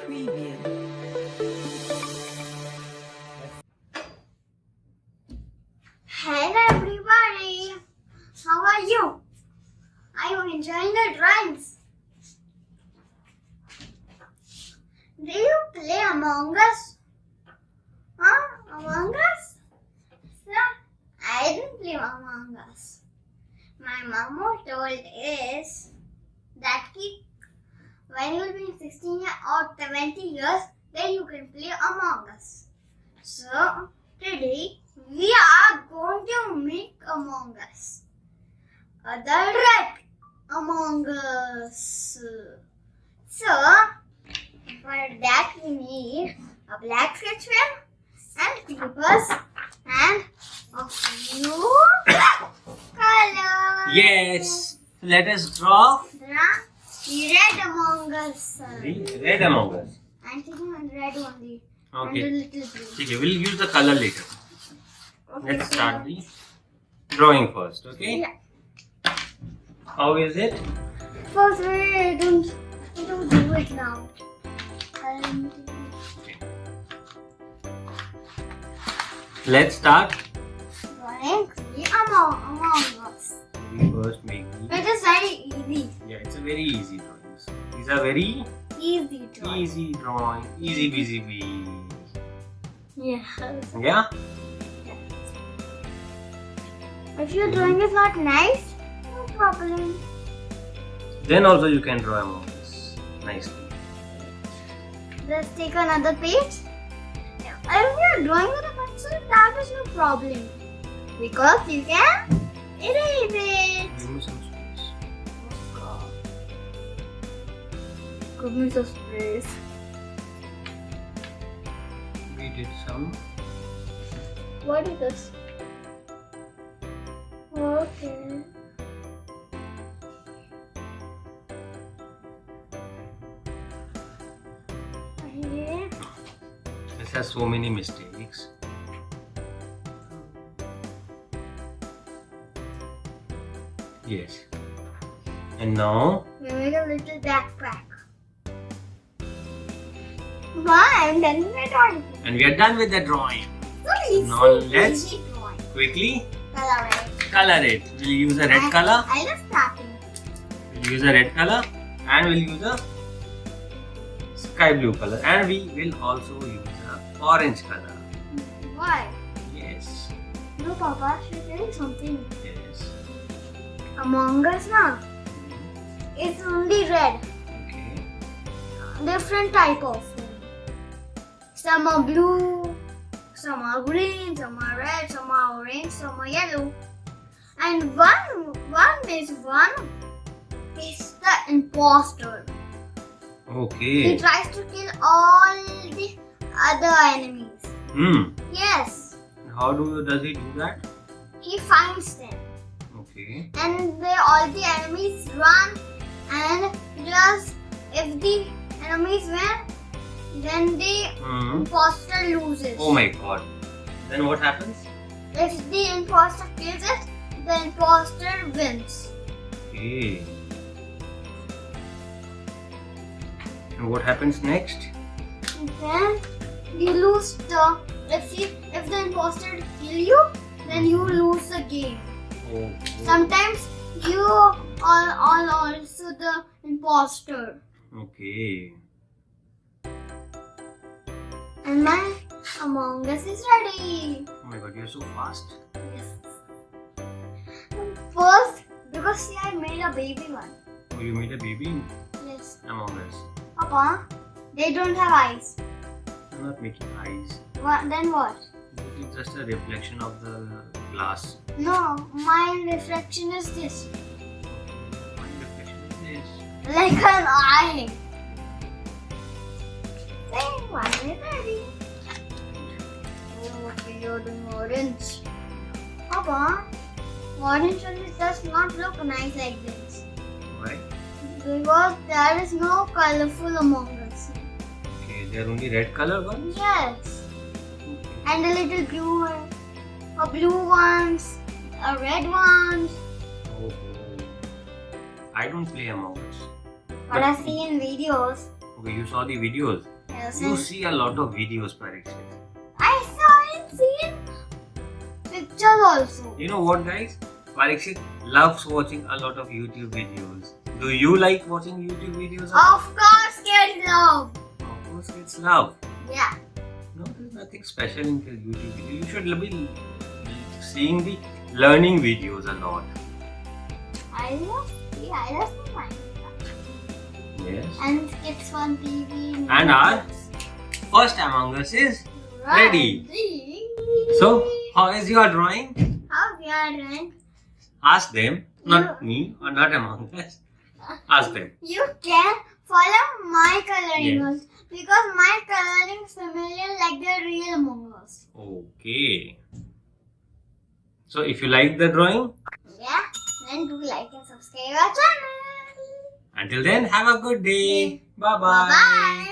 Preview. Hello everybody, how are you? Are you enjoying the drawings? Do you play Among Us? Among Us? Sir, I didn't play Among Us. My mama told us that when you will be 16 or 20 years, then you can play Among Us. So, today we are going to make Among Us. The red Among Us. So, for that we need a black sketch pen and papers and a few colors. Yes. Let us draw The red Among Us. the red Among Us. I'm taking one red only. Okay. And a little blue. Okay, we'll use the color later. Okay, Let's so- start the drawing first, okay? Yeah. How is it? First, we don't do it now. Okay. Let's start. Drawing the Among Us. We first make the... It is very easy. Yeah, it's a very easy drawing. These are very Easy to draw. easy drawing. Easy busy bee. Yeah. Yeah? If your drawing is not nice, no problem. Then also you can draw Among Us nicely. Just take another page. If you're drawing with a pencil, that is no problem. Because you can erase it. Give me some space. Give me some space. We did some. What is this? Okay. Okay. This has so many mistakes. Yes. And now We made a little backpack. Wow, and then we're done. and we are done with the drawing. So easy. Now let's- easy drawing. Quickly Color it. color it. We'll use a red color. I love starting. We'll use a red color and we'll use a sky blue color and we will also use a orange color. Why? Yes. No, Papa, she's telling something. Yes. Among Us, na? It's only red. Okay. Different type of them. Some are blue, some are green, some are red, some are orange, some are yellow. And one is the imposter. He Okay. tries to kill all the other enemies. Yes, How does he do that? he finds them. Okay. And all the enemies run, and just if the enemies win, then the imposter loses. Oh my god. Then what happens? If the imposter kills it, the imposter wins. Okay. And what happens next? Then you lose the if the imposter kill you, then you lose the game. Oh. Sometimes you are also the imposter. Okay. And my Among Us is ready. Oh my god, you're so fast. Yes. First, because see, I made a baby one. Oh, you made a baby Yes. Among Us. Papa, they don't have eyes. I'm not making eyes. Then what? It is just a reflection of the glass. No, my reflection is this. My reflection is this. Like an eye. Then one is ready. Oh, okay, you're doing orange. Papa, orange only does not look nice like this. Why? Because there is no colorful Among Us. Okay, they are only red color ones? Yes. And a little blue one. A blue ones. A red ones. Oh. I don't play Among Us. But I see in videos Okay, you saw the videos. Yes, You see a lot of videos, Parikshit. I saw and seen pictures also. You know what, guys? Parikshit loves watching a lot of YouTube videos. Do you like watching YouTube videos? Of course, kids love. Of course, kids love. Yeah. No, there's nothing special in YouTube video. You should be seeing the learning videos a lot. I love Minecraft. Yes. And Kids Fun TV. And our first Among Us is ready. So, how is your drawing? How's your drawing? Ask them, not me or not Among Us. Ask them. You can follow my coloring Yes. also, because my coloring is familiar like the real Among Us. Okay. So, if you like the drawing, Yeah, then do like and subscribe our channel. until then, have a good day. Bye-bye. Bye-bye.